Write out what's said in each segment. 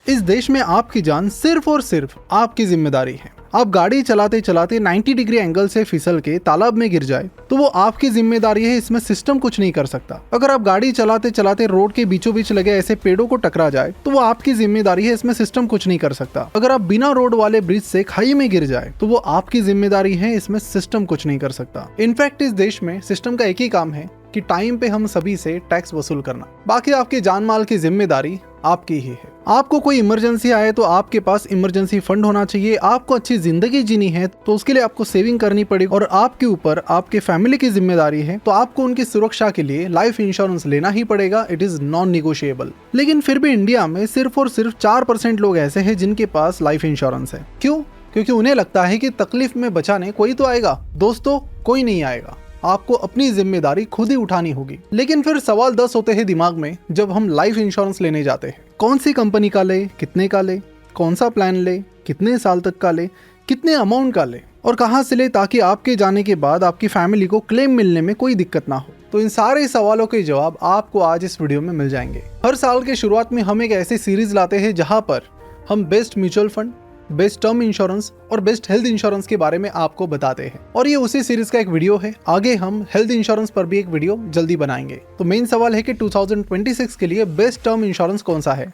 इस देश में आपकी जान सिर्फ और सिर्फ आपकी जिम्मेदारी है। आप गाड़ी चलाते चलाते 90 डिग्री एंगल से फिसल के तालाब में गिर जाए तो वो आपकी जिम्मेदारी है, इसमें सिस्टम कुछ नहीं कर सकता। अगर आप गाड़ी चलाते चलाते रोड के बीचों बीच लगे ऐसे पेड़ों को टकरा जाए तो वो आपकी जिम्मेदारी है, इसमें सिस्टम कुछ नहीं कर सकता। अगर आप बिना रोड वाले ब्रिज से खाई में गिर जाए तो वो आपकी जिम्मेदारी है, इसमें सिस्टम कुछ नहीं कर सकता। इनफैक्ट इस देश में सिस्टम का एक ही काम है कि टाइम पे हम सभी से टैक्स वसूल करना। बाकी आपकी जान माल की जिम्मेदारी आपकी ही है। आपको कोई इमरजेंसी आए तो आपके पास इमरजेंसी फंड होना चाहिए। आपको अच्छी जिंदगी जीनी है तो उसके लिए आपको सेविंग करनी पड़ेगी और आपके ऊपर आपके फैमिली की जिम्मेदारी है तो आपको उनकी सुरक्षा के लिए लाइफ इंश्योरेंस लेना ही पड़ेगा। It is non negotiable. लेकिन फिर भी इंडिया में सिर्फ और सिर्फ 4% लोग ऐसे हैं जिनके पास लाइफ इंश्योरेंस है। क्यों? क्योंकि उन्हें लगता है कि तकलीफ में बचाने कोई तो आएगा। दोस्तों, कोई नहीं आएगा, आपको अपनी जिम्मेदारी खुद ही उठानी होगी। लेकिन फिर सवाल 10 होते हैं दिमाग में जब हम लाइफ इंश्योरेंस लेने जाते हैं। कौन सी कंपनी का ले, कितने का ले, कौन सा प्लान ले, कितने साल तक का ले, कितने अमाउंट का ले और कहां से ले ताकि आपके जाने के बाद आपकी फैमिली को क्लेम मिलने में कोई दिक्कत ना हो। तो इन सारे सवालों के जवाब आपको आज इस वीडियो में मिल जाएंगे। हर साल के शुरुआत में हम एक ऐसी सीरीज लाते हैं जहां पर हम best mutual fund, best term insurance और बेस्ट हेल्थ इंश्योरेंस के बारे में आपको बताते हैं और ये उसी सीरीज का एक वीडियो है। आगे हम हेल्थ इंश्योरेंस पर भी एक वीडियो जल्दी बनाएंगे। तो मेन सवाल है कि 2026 के लिए बेस्ट टर्म इंश्योरेंस कौन सा है,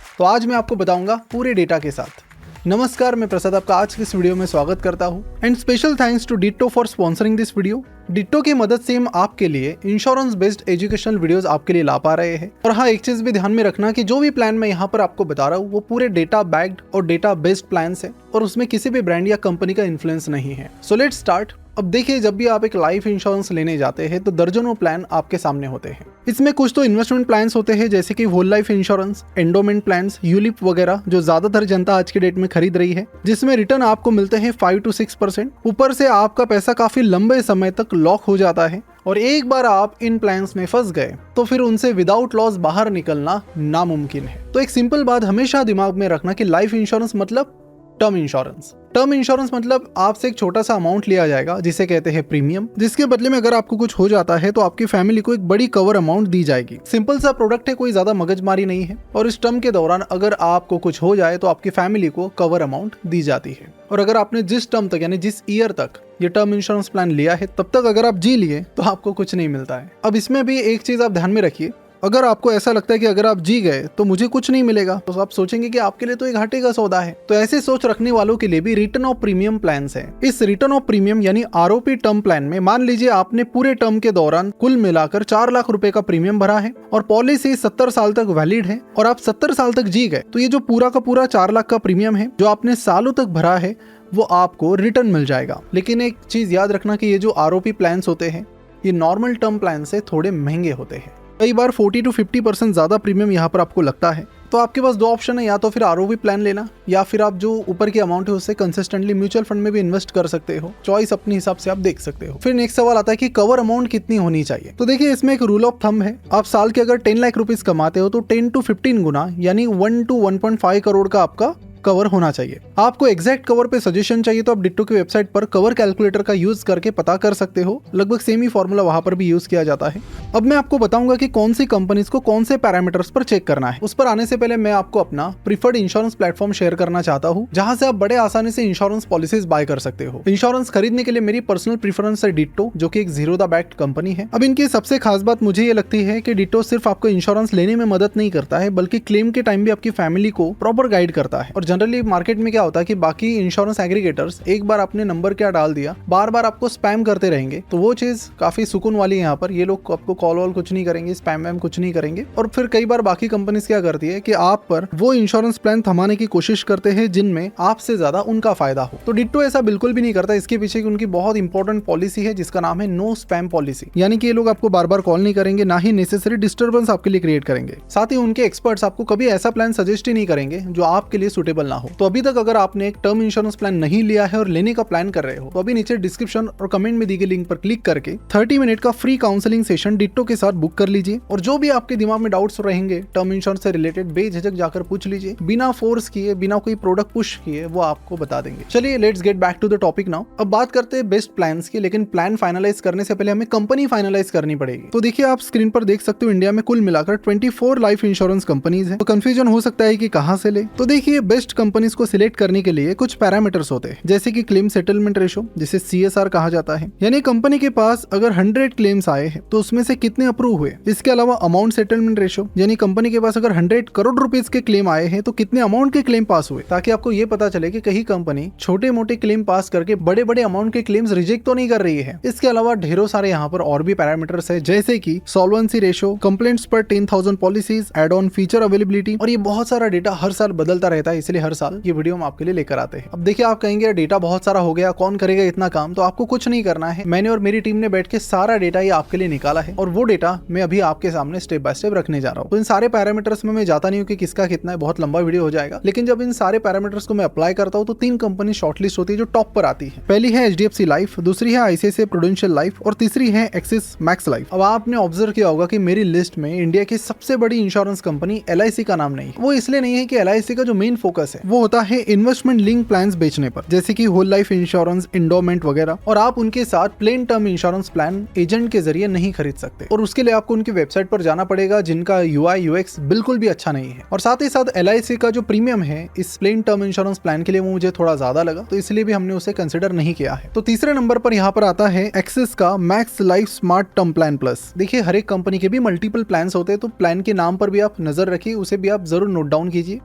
तो आज मैं आपको बताऊंगा पूरे डेटा के साथ। नमस्कार, मैं प्रसाद आपका आज की इस वीडियो में स्वागत करता हूं and special thanks to Ditto for sponsoring this video. Ditto की मदद से हम आपके लिए इंश्योरेंस बेस्ड एजुकेशनल वीडियोस आपके लिए ला पा रहे हैं। और हाँ, एक चीज भी ध्यान में रखना कि जो भी प्लान मैं यहाँ पर आपको बता रहा हूँ वो पूरे डेटा बैक्ड और डेटा बेस्ड प्लान है और उसमें किसी भी ब्रांड या कंपनी का इन्फ्लुएंस नहीं है। So let's start. अब देखिए, जब भी आप एक लाइफ इंश्योरेंस लेने जाते हैं तो दर्जनों प्लान आपके सामने होते हैं। इसमें कुछ तो इन्वेस्टमेंट प्लान्स होते हैं जैसे कि whole life insurance, endowment plans, ULIP वगैरह जो ज्यादातर जनता आज की डेट में खरीद रही है, जिसमें रिटर्न आपको मिलते हैं 5 to 6%। ऊपर से आपका पैसा काफी लंबे समय तक लॉक हो जाता है और एक बार आप इन प्लान्स में फंस गए तो फिर उनसे विदाउट लॉस बाहर निकलना नामुमकिन है। तो एक सिंपल बात हमेशा दिमाग में रखना कि लाइफ इंश्योरेंस मतलब टर्म इंश्योरेंस। टर्म इंश्योरेंस मतलब आपसे एक छोटा सा अमाउंट लिया जाएगा जिसे कहते हैं प्रीमियम, जिसके बदले में अगर आपको कुछ हो जाता है तो आपकी फैमिली को एक बड़ी कवर अमाउंट दी जाएगी। सिंपल सा प्रोडक्ट है, कोई ज्यादा मगजमारी नहीं है और इस टर्म के दौरान अगर आपको कुछ हो जाए तो आपकी फैमिली को कवर अमाउंट दी जाती है। और अगर आपने जिस टर्म तक यानी जिस ईयर तक ये टर्म इंश्योरेंस प्लान लिया है तब तक अगर आप जी लिए तो आपको कुछ नहीं मिलता है। अब इसमें भी एक चीज आप ध्यान में रखिए, अगर आपको ऐसा लगता है कि अगर आप जी गए तो मुझे कुछ नहीं मिलेगा तो आप सोचेंगे कि आपके लिए तो एक घाटे का सौदा है। तो ऐसे सोच रखने वालों के लिए भी रिटर्न ऑफ प्रीमियम प्लान्स हैं। इस रिटर्न ऑफ प्रीमियम यानी आरओपी टर्म प्लान में मान लीजिए आपने पूरे टर्म के दौरान कुल मिलाकर 4 लाख रुपए का प्रीमियम भरा है और पॉलिसी 70 साल तक वैलिड है और आप 70 साल तक जी गए तो ये जो पूरा का पूरा 4 लाख का प्रीमियम है जो आपने सालों तक भरा है वो आपको रिटर्न मिल जाएगा। लेकिन एक चीज याद रखना कि ये जो आरओपी प्लान्स होते हैं ये नॉर्मल टर्म प्लान से थोड़े महंगे होते हैं। कई बार 40 to 50% ज्यादा प्रीमियम यहाँ पर आपको लगता है। तो आपके पास 2 ऑप्शन है, या तो फिर आरओपी प्लान लेना या फिर आप जो ऊपर की अमाउंट है उससे कंसिस्टेंटली म्यूचुअल फंड में भी इन्वेस्ट कर सकते हो। चॉइस अपने हिसाब से आप देख सकते हो। फिर नेक्स्ट सवाल आता है कि कवर अमाउंट कितनी होनी चाहिए। तो देखिए, इसमें एक रूल ऑफ थंब है, आप साल के अगर 10 लाख रुपीज कमाते हो तो 10 to 15 गुना यानी 1 to 1.5 करोड़ का आपका कवर होना चाहिए। आपको एग्जैक्ट कवर पे सजेशन चाहिए तो आप डिट्टो की वेबसाइट पर कवर कैलकुलेटर का यूज करके पता कर सकते हो। लगभग सेम ही फॉर्मूला वहां पर भी यूज किया जाता है। अब मैं आपको बताऊंगा कि कौन सी कंपनीज को कौन से पैरामीटर्स पर चेक करना है। उस पर आने से पहले मैं आपको अपना प्रीफर्ड इंश्योरेंस प्लेटफॉर्म शेयर करना चाहता हूँ जहां से आप बड़े आसानी से इंश्योरेंस पॉलिसीज बाय कर सकते हो। इंश्योरेंस खरीदने के लिए मेरी पर्सनल प्रेफरेंस है डिट्टो, जो कि एक जीरो द बैक्ड कंपनी है। अब इनकी सबसे खास बात मुझे ये लगती है कि डिट्टो सिर्फ आपको इंश्योरेंस लेने में मदद नहीं करता है बल्कि क्लेम के टाइम भी आपकी फैमिली को प्रॉपर गाइड करता है। और जनरली मार्केट में क्या होता है कि बाकी इंश्योरेंस एग्रीगेटर्स एक बार आपने नंबर क्या डाल दिया बार बार आपको स्पैम करते रहेंगे, तो वो चीज काफी सुकून वाली है। यहाँ पर ये लोग आपको कॉल वॉल कुछ नहीं करेंगे, स्पैम वैम कुछ नहीं करेंगे। और फिर कई बार बाकी कंपनीज क्या करती है कि आप पर वो इंश्योरेंस प्लान थमाने की कोशिश करते हैं जिनमें आपसे ज्यादा उनका फायदा हो। तो डिट्टो ऐसा बिल्कुल भी नहीं करता। इसके पीछे उनकी बहुत इंपॉर्टेंट पॉलिसी है जिसका नाम है नो स्पैम पॉलिसी, यानी कि ये लोग आपको बार बार कॉल नहीं करेंगे, ना ही नेसेसरी डिस्टर्बेंस आपके लिए क्रिएट करेंगे। साथ ही उनके एक्सपर्ट्स आपको कभी ऐसा प्लान सजेस्ट ही नहीं करेंगे जो आपके लिए सुटेबल अवेलेबल ना हो। तो अभी तक अगर आपने एक टर्म इंश्योरेंस प्लान नहीं लिया है और लेने का प्लान कर रहे हो, तो अभी नीचे डिस्क्रिप्शन और कमेंट में दी गई लिंक पर क्लिक करके 30 मिनट का फ्री काउंसलिंग सेशन डिट्टो के साथ बुक कर लीजिए। और जो भी आपके दिमाग में डाउट्स रहेंगे टर्म इंश्योरेंस से रिलेटेड, बेझिझक जाकर पूछ लीजिए, बिना फोर्स किए, बिना कोई प्रोडक्ट पुश किए, वो आपको बता देंगे। चलिए let's get back to the topic now. अब बात करते हैं बेस्ट प्लान्स की, लेकिन प्लान फाइनलाइज करने से पहले हमें कंपनी फाइनलाइज करनी पड़ेगी। तो देखिए आप स्क्रीन पर देख सकते हो इंडिया में कुल मिलाकर 24 लाइफ इंश्योरेंस कंपनीज है। तो कंफ्यूजन हो सकता है कि कहां से ले। तो देखिए बेस्ट कंपनीज को सिलेक्ट करने के लिए कुछ पैरामीटर्स होते हैं, जैसे कि क्लेम सेटलमेंट रेशो, जिसे CSR कहा जाता है, यानी कंपनी के पास अगर 100 क्लेम्स आए हैं तो उसमें से कितने अप्रूव हुए। इसके अलावा अमाउंट सेटलमेंट रेशो, यानी कंपनी के पास अगर 100 करोड़ रुपीज के क्लेम आए हैं तो कितने अमाउंट के क्लेम पास हुए, ताकि आपको ये पता चले कि कहीं कंपनी छोटे मोटे क्लेम पास करके बड़े बड़े अमाउंट के क्लेम्स रिजेक्ट तो नहीं कर रही है। इसके अलावा ढेरों सारे यहाँ पर और भी पैरामीटर्स है, जैसे कि सॉल्वेंसी रेशो, कंप्लेंट्स पर 10,000 policies, add on feature availability, और ये बहुत सारा डेटा हर साल बदलता रहता है, इसलिए हर साल ये वीडियो हम आपके लिए लेकर आते हैं। अब देखिए आप कहेंगे डेटा बहुत सारा हो गया, कौन करेगा इतना काम। तो आपको कुछ नहीं करना है, मैंने और मेरी टीम ने बैठ के सारा डेटा ये आपके लिए निकाला है, और वो डेटा मैं अभी आपके सामने स्टेप बाय स्टेप रखने जा रहा हूँ। तो इन सारे पैरामीटर्स में मैं जाता नहीं हूँ कि किसका कितना है, बहुत लंबा वीडियो हो जाएगा। लेकिन जब इन सारे पैरामीटर्स को मैं अप्लाई करता हूँ तो 3 कंपनी शॉर्टलिस्ट होती है जो टॉप पर आती है। पहली है HDFC लाइफ, दूसरी है ICICI प्रूडेंशियल लाइफ, और तीसरी है एक्सिस मैक्स लाइफ। अब आपने ऑब्जर्व किया होगा कि मेरी लिस्ट में इंडिया की सबसे बड़ी इंश्योरेंस कंपनी LIC का नाम नहीं है। वो इसलिए नहीं है कि LIC का जो मेन फोकस है वो होता है इन्वेस्टमेंट लिंक प्लान्स बेचने पर, जैसे कि होल लाइफ इंश्योरेंस, इंडोमेंट वगैरह, और आप उनके साथ plain term insurance plan agent के जरिए नहीं खरीद सकते, और उसके लिए आपको उनकी वेबसाइट पर जाना पड़ेगा, जिनका UI UX बिल्कुल भी अच्छा नहीं है। और साथ ही साथ LIC का जो प्रीमियम है इस प्लेन टर्म इंश्योरेंस प्लान के लिए वो मुझे थोड़ा ज्यादा लगा, तो इसलिए भी हमने उसे कंसिडर नहीं किया है। तो तीसरे नंबर पर यहाँ पर आता है एक्सिस का max life smart term plan plus. देखिए हर एक कंपनी के भी मल्टीपल प्लान्स होते हैं, तो प्लान के नाम पर भी आप नजर रखिए, उसे भी आप जरूर नोट डाउन कीजिए।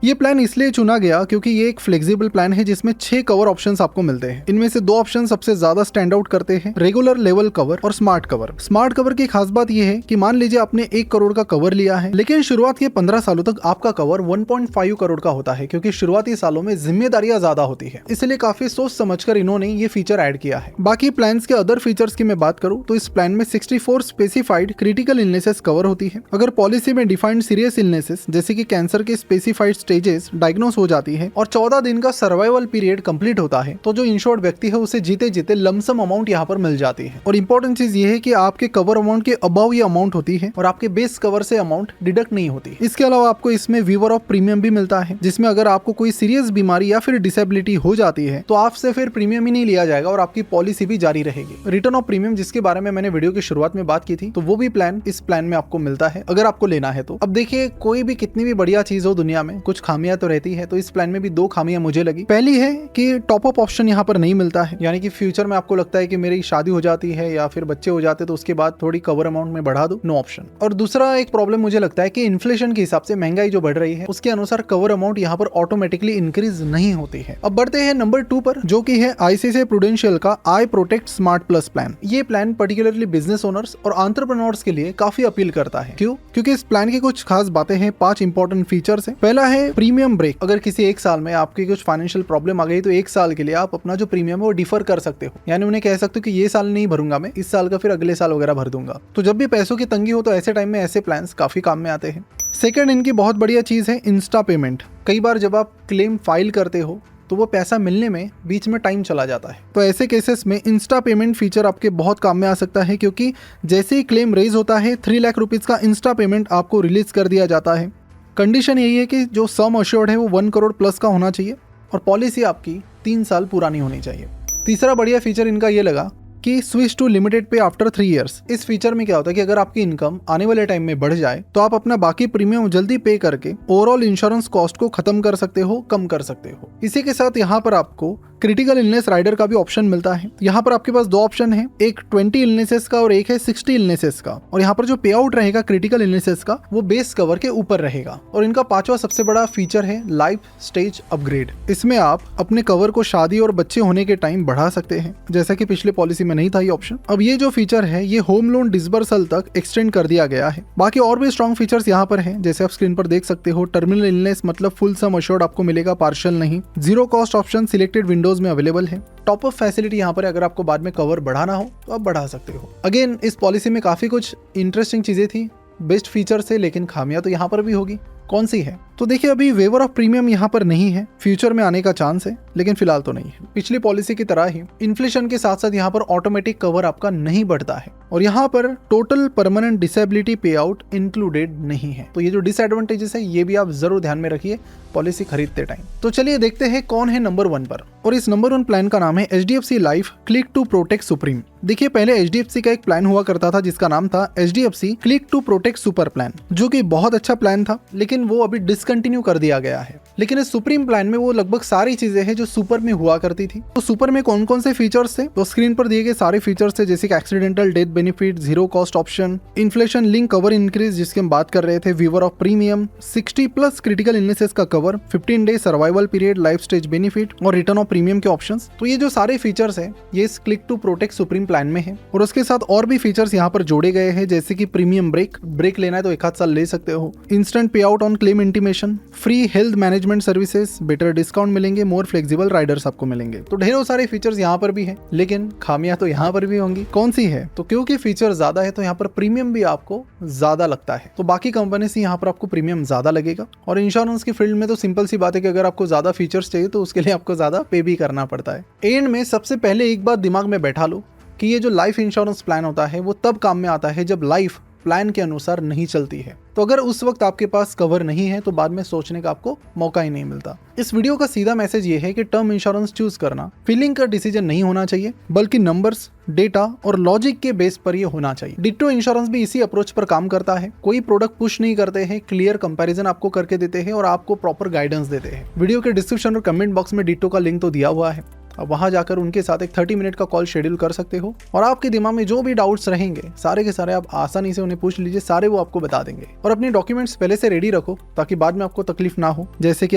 ये प्लान इसलिए चुना गया क्योंकि ये एक फ्लेक्सिबल प्लान है जिसमें 6 कवर ऑप्शंस आपको मिलते हैं। इनमें से 2 ऑप्शन सबसे ज्यादा स्टैंड आउट करते हैं, रेगुलर लेवल कवर और स्मार्ट कवर। स्मार्ट कवर की खास बात यह है कि मान लीजिए आपने 1 करोड़ का कवर लिया है, लेकिन शुरुआत के 15 सालों तक आपका कवर 1.5 करोड़ का होता है, क्योंकि शुरुआती सालों में जिम्मेदारियां ज्यादा होती है, इसलिए काफी सोच समझकर इन्होंने ये फीचर ऐड किया है। बाकी प्लान्स के अदर फीचर्स की मैं बात करूं तो इस प्लान में 64 स्पेसिफाइड क्रिटिकल इलनेसेस कवर होती है। अगर पॉलिसी में डिफाइंड सीरियस इलनेसेस जैसे कि कैंसर के स्पेसिफाइड स्टेजेस डायग्नोस हो जाती है और 14 दिन का सर्वाइवल पीरियड कंप्लीट होता है, तो जो इंश्योर्ड व्यक्ति है उसे जीते जीते लमसम अमाउंट यहाँ पर मिल जाती है। और इंपॉर्टेंट चीज ये है कि आपके कवर अमाउंट के अबाव ये अमाउंट होती है और आपके बेस कवर से अमाउंट डिडक्ट नहीं होती। इसके अलावा आपको इसमें वीवर ऑफ प्रीमियम भी मिलता है, जिसमें अगर आपको कोई सीरियस बीमारी या फिर डिसेबिलिटी हो जाती है तो आपसे फिर प्रीमियम ही नहीं लिया जाएगा और आपकी पॉलिसी भी जारी रहेगी। रिटर्न ऑफ प्रीमियम, जिसके बारे में मैंने वीडियो की शुरुआत में बात की थी, तो वो भी प्लान इस प्लान में आपको मिलता है अगर आपको लेना है तो। अब देखिए कोई भी कितनी भी बढ़िया चीज हो दुनिया में कुछ खामियां तो रहती है, तो इस प्लान में भी 2 खामियां मुझे लगी। पहली है कि टॉप अप ऑप्शन यहाँ पर नहीं मिलता है, यानी कि फ्यूचर में आपको लगता है कि मेरी शादी हो जाती है या फिर बच्चे हो जाते तो उसके बाद थोड़ी कवर अमाउंट में बढ़ा दो, नो ऑप्शन। और दूसरा एक प्रॉब्लम मुझे लगता है कि इन्फ्लेशन के हिसाब से महंगाई जो बढ़ रही है उसके अनुसार कवर अमाउंट यहाँ पर ऑटोमेटिकली इंक्रीज नहीं होती है। अब बढ़ते हैं नंबर 2 पर, जो कि है ICICI प्रूडेंशियल का आई प्रोटेक्ट स्मार्ट प्लस प्लान। ये प्लान पर्टिकुलरली बिजनेस ओनर्स और एंटरप्रेन्योर्स के लिए काफी अपील करता है। क्यों? क्योंकि इस प्लान की कुछ खास बातें हैं, 5 इंपॉर्टेंट फीचर्स हैं। पहला है प्रीमियम ब्रेक। अगर किसी 1 साल में आपकी कुछ फाइनेंशियल प्रॉब्लम आ गई तो 1 साल के लिए आप अपना जो प्रीमियम है वो डिफर कर सकते हो, यानी उन्हें कह सकते हो कि ये साल नहीं भरूंगा मैं, इस साल का फिर अगले साल वगैरह भर दूंगा। तो जब भी पैसों की तंगी हो तो ऐसे टाइम में ऐसे प्लान्स काफी काम में आते हैं। सेकंड, इनकी बहुत बढ़िया चीज है इंस्टा पेमेंट। कई बार जब आप क्लेम फाइल करते हो तो वो पैसा मिलने में बीच में टाइम चला जाता है, तो ऐसे केसेस में इंस्टा पेमेंट फीचर आपके बहुत काम में आ सकता है, क्योंकि जैसे ही क्लेम रेज होता है 3 लाख रुपीज का इंस्टा पेमेंट आपको रिलीज कर दिया जाता है। कंडीशन यही है कि जो सम अश्योर्ड है वो 1 करोड़ प्लस का होना चाहिए और पॉलिसी आपकी 3 साल पुरानी होनी चाहिए। तीसरा बढ़िया फीचर इनका ये लगा कि स्विच टू लिमिटेड पे आफ्टर 3 इयर्स। इस फीचर में क्या होता है कि अगर आपकी इनकम आने वाले टाइम में बढ़ जाए तो आप अपना बाकी प्रीमियम जल्दी पे करके ओवरऑल इंश्योरेंस कॉस्ट को खत्म कर सकते हो, कम कर सकते हो। इसी के साथ यहाँ पर आपको क्रिटिकल इलनेस राइडर का भी ऑप्शन मिलता है। यहाँ पर आपके पास 2 ऑप्शन है, एक 20 इलनेसेस का और एक है 60 इलनेसेस का। और यहाँ पर जो पे आउट रहेगा क्रिटिकल इलनेसेस का वो बेस कवर के ऊपर रहेगा। और इनका 5वां सबसे बड़ा फीचर है लाइफ स्टेज अपग्रेड। इसमें आप अपने कवर को शादी और बच्चे होने के टाइम बढ़ा सकते हैं, जैसा कि पिछले पॉलिसी में नहीं था ये ऑप्शन। अब ये जो फीचर है ये होम लोन डिसबर्सल तक एक्सटेंड कर दिया गया है। बाकी और भी स्ट्रॉन्ग फीचर्स यहाँ पर हैं, जैसे आप स्क्रीन पर देख सकते हो। टर्मिनल इलनेस मतलब फुल सम अश्योर्ड आपको मिलेगा, पार्शियल नहीं। 0 कॉस्ट ऑप्शन सिलेक्टेड विंडोज में अवेलेबल है। टॉप अप फैसिलिटी यहाँ पर अगर आपको बाद में कवर बढ़ाना हो तो आप बढ़ा सकते हो। अगेन इस पॉलिसी में काफी कुछ इंटरेस्टिंग चीजें थी, बेस्ट फीचर से, लेकिन खामियां तो यहाँ पर भी होगी। कौन सी है? तो देखिए अभी वेवर ऑफ प्रीमियम यहाँ पर नहीं है, फ्यूचर में आने का चांस है, लेकिन फिलहाल तो नहीं है। पिछली पॉलिसी की तरह ही इन्फ्लेशन के साथ साथ यहाँ पर ऑटोमेटिक कवर आपका नहीं बढ़ता है और यहाँ पर टोटल परमानेंट डिसेबिलिटी पे आउट इंक्लूडेड नहीं है। तो ये जो डिसएडवांटेजेस है ये भी आप जरूर ध्यान में रखिए पॉलिसी खरीदते टाइम। तो चलिए देखते हैं कौन है नंबर 1 पर, और इस नंबर 1 प्लान का नाम है HDFC life click to protect supreme. देखिए पहले HDFC का एक प्लान हुआ करता था जिसका नाम था HDFC click to protect super plan, जो कि बहुत अच्छा प्लान था, लेकिन वो अभी डिसकंटिन्यू कर दिया गया है। लेकिन इस सुप्रीम प्लान में वो लगभग सारी चीजें हैं जो सुपर में हुआ करती थी। तो सुपर में कौन कौन से फीचर्स थे, तो स्क्रीन पर दिए गए सारे फीचर्स थे, जैसे कि accidental death benefit, zero cost option, inflation link cover increase जिसकी हम बात कर रहे थे, waiver of premium, 60+ critical illnesses का cover, 15 day survival period, life stage benefit और रिटर्न ऑफ प्रीमियम के ऑप्शंस। तो ये जो सारे फीचर्स है ये इस click to protect supreme plan में है। और उसके साथ और भी फीचर्स यहाँ पर जोड़े गए हैं, जैसे कि प्रीमियम ब्रेक लेना है तो 1 साल ले सकते हो, इंस्टेंट पे out on claim intimation, free health management services, better discount मिलेंगे, मोर फ्लेक्सिबल राइडर्स आपको मिलेंगे। तो ढेरों सारे फीचर्स यहाँ पर भी है, लेकिन खामियां तो यहाँ पर भी होंगी। कौन सी है, तो क्योंकि फीचर ज्यादा है तो यहाँ पर प्रीमियम भी आपको ज्यादा लगता है। तो बाकी कंपनी से यहाँ पर आपको प्रीमियम ज्यादा लगेगा। और इंश्योरेंस की फील्ड में तो सिंपल सी बात है कि अगर आपको ज्यादा फीचर्स चाहिए तो उसके लिए आपको ज्यादा पे भी करना पड़ता है। एंड में सबसे पहले एक बात दिमाग में बैठा लो कि ये जो लाइफ इंश्योरेंस प्लान होता है वो तब काम में आता है जब लाइफ प्लान के अनुसार नहीं चलती है। तो अगर उस वक्त आपके पास कवर नहीं है तो बाद में सोचने का आपको मौका ही नहीं मिलता। इस वीडियो का सीधा मैसेज ये है कि टर्म इंश्योरेंस चूज करना फीलिंग का डिसीजन नहीं होना चाहिए, बल्कि नंबर्स, डेटा और लॉजिक के बेस पर ये होना चाहिए। डिट्टो इंश्योरेंस भी इसी अप्रोच पर काम करता है। कोई प्रोडक्ट पुश नहीं करते हैं, क्लियर कंपैरिजन आपको करके देते हैं और आपको प्रॉपर गाइडेंस देते हैं। वीडियो के डिस्क्रिप्शन और कमेंट बॉक्स में डिट्टो का लिंक तो दिया हुआ है, अब वहां जाकर उनके साथ एक 30 मिनट का कॉल शेड्यूल कर सकते हो और आपके दिमाग में जो भी डाउट्स रहेंगे सारे के सारे आप आसानी से उन्हें पूछ लीजिए, सारे वो आपको बता देंगे। और अपने डॉक्यूमेंट्स पहले से रेडी रखो ताकि बाद में आपको तकलीफ ना हो, जैसे कि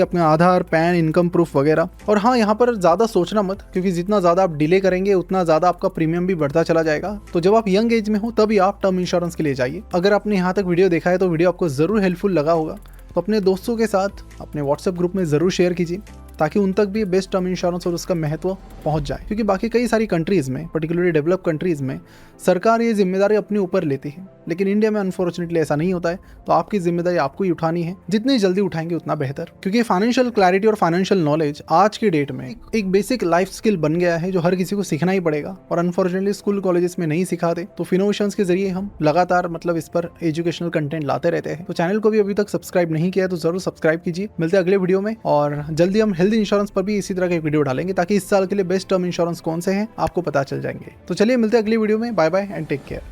अपना आधार, पैन, इनकम प्रूफ वगैरह। और हाँ, यहाँ पर ज्यादा सोचना मत, क्योंकि जितना ज्यादा आप डिले करेंगे उतना ज्यादा आपका प्रीमियम भी बढ़ता चला जाएगा। तो जब आप यंग एज में हो तभी आप टर्म इंश्योरेंस के लिए जाइए। अगर आपने यहाँ तक वीडियो देखा है तो वीडियो आपको जरूर हेल्पफुल लगा होगा, तो अपने दोस्तों के साथ अपने व्हाट्सएप ग्रुप में जरूर शेयर कीजिए ताकि उन तक भी बेस्ट टर्म इंश्योरेंस और उसका महत्व पहुंच जाए। क्योंकि बाकी कई सारी कंट्रीज में, पर्टिकुलरली डेवलप कंट्रीज में, सरकार ये जिम्मेदारी अपने ऊपर लेती है, लेकिन इंडिया में अनफॉर्चुनेटली ऐसा नहीं होता है। तो आपकी जिम्मेदारी आपको ही उठानी है, जितनी जल्दी उठाएंगे उतना बेहतर। क्योंकि फाइनेंशियल क्लैरिटी और फाइनेंशियल नॉलेज आज की डेट में एक बेसिक लाइफ स्किल बन गया है जो हर किसी को सीखना ही पड़ेगा, और अनफॉर्चुनेटली स्कूल कॉलेजेस में नहीं सिखाते। तो फिनोवेशंस के जरिए हम लगातार इस पर एजुकेशनल कंटेंट लाते रहते हैं। तो चैनल को भी अभी तक सब्सक्राइब नहीं किया तो जरूर सब्सक्राइब कीजिए। मिलते हैं अगले वीडियो में, और जल्दी हम हेल्थ इंश्योरेंस पर भी इसी तरह का एक वीडियो डालेंगे ताकि इस साल के लिए बेस्ट टर्म इंश्योरेंस कौन से हैं आपको पता चल जाएंगे। तो चलिए मिलते हैं अगली वीडियो में, bye bye and take care.